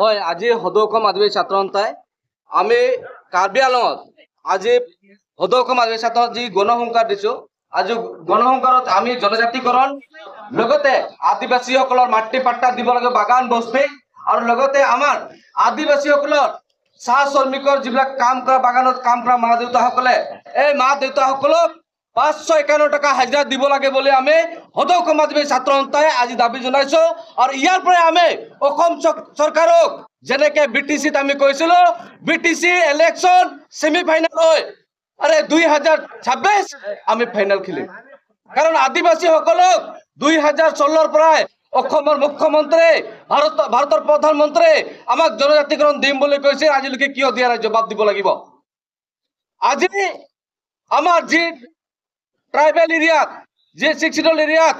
হয়, আজি সদৌ অসম আদিবাসী ছাত্ৰ সন্থাই আমি কাৰ্বি আংলঙত আজি সদৌ অসম আদিবাসী ছাত্ৰ যি গণসংকাৰ দিছো। আজি গণসংকাৰত আমি জনজাতিকৰণ লগতে আদিবাসীসকলৰ মাটি পাট্টা দিব লাগে, বাগান বস্তি, আৰু লগতে আমাৰ আদিবাসীসকলৰ চাহ শ্ৰমিকৰ যিবিলাক কাম কৰা বাগানত কাম কৰা মা দেউতাসকলে এই মা দেউতাসকলক 551 টকা হাজিৰা দিব লাগে বুলি আমি সদৌ অসম আদিবাসী ছাত্ৰ সন্থাই আজি দাবী জনাইছো। আৰু ইয়াৰ পৰাই আমি অসম চৰকাৰক যেনেকে বিটিচিত আমি কৈছিলো, বিটিচি ইলেকশ্যন সেমি ফাইনেল হয়, আৰে 2026 আমি ফাইনেল খেলিম। কাৰণ আদিবাসীসকলক 2016 পৰাই অসমৰ মুখ্যমন্ত্ৰী ভাৰতৰ প্ৰধানমন্ত্ৰী আমাক জনজাতিকৰণ দিম বুলি কৈছে, আজিলৈকে কিয় দিয়া নাই জবাব দিব লাগিব। আজি আমাৰ যি ট্ৰাইবেল এৰিয়াত যি 6 এৰিয়াত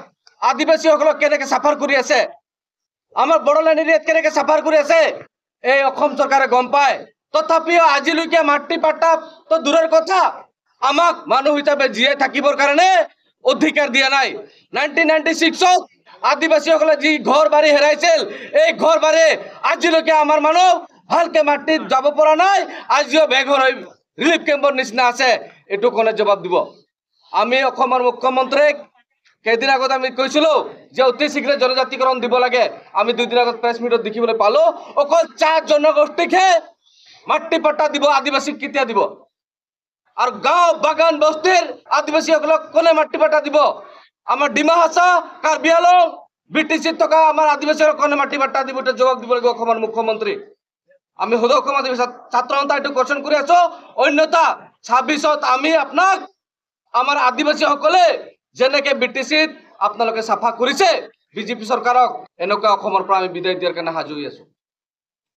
আদিবাসীসকলক কেনেকে সাফাৰ কৰি আছে, আমাৰ বড়োলেণ্ড এৰিয়াত কেনেকে সাফাৰ কৰি আছে এই অসম চৰকাৰে গম পায়। তথাপিও আজিলৈকে মাটি পাট্টা তো দূৰৰ কথা, আমাক মানুহ হিচাপে জীয়াই থাকিবৰ কাৰণে অধিকাৰ দিয়া নাই। 1996 আদিবাসীসকলে যি ঘৰ বাৰী হেৰাইছিল, এই ঘৰ বাৰী আজিলৈকে আমাৰ মানুহ ভালকে মাটিত যাব পৰা নাই, আজিও বেঘৰ হৈ ৰিলিফ কেম্পৰ নিচিনা আছে। এইটো কোনে জবাব দিব? আমি অসমৰ মুখ্যমন্ত্ৰীক কেইদিন আগত আমি কৈছিলো যে অতি শীঘ্ৰে জনজাতিকৰণ দিব লাগে। আমি 2 দিন আগত প্ৰেছ মিটত দেখিবলৈ পালো অকল 4 জনগোষ্ঠীকহে মাটি পাট্টা দিব, আদিবাসীক কেতিয়া দিব? আৰু গাঁও বাগান বস্তিৰ আদিবাসীসকলক কোনে মাটি পাট্টা দিব? আমাৰ ডিমা হাছা কাৰ্বি আংলং বিটিচিত থকা আমাৰ আদিবাসীসকলক কোনে মাটি পাট্টা দিব? এটা জবাব দিব লাগিব অসমৰ মুখ্যমন্ত্ৰী। আমি সদৌ অসম আদিবাসী ছাত্ৰ সন্থাই এইটো কোৱেশ্যন কৰি আছো। অন্যথা 26ত আমি আপোনাক আমাৰ আদিবাসীসকলে যেনেকে বিটিচিত আপোনালোকে চাফা কৰিছে বিজেপি চৰকাৰক, এনেকুৱা অসমৰ পৰা আমি বিদায় দিয়াৰ কাৰণে সাজু হৈ আছো।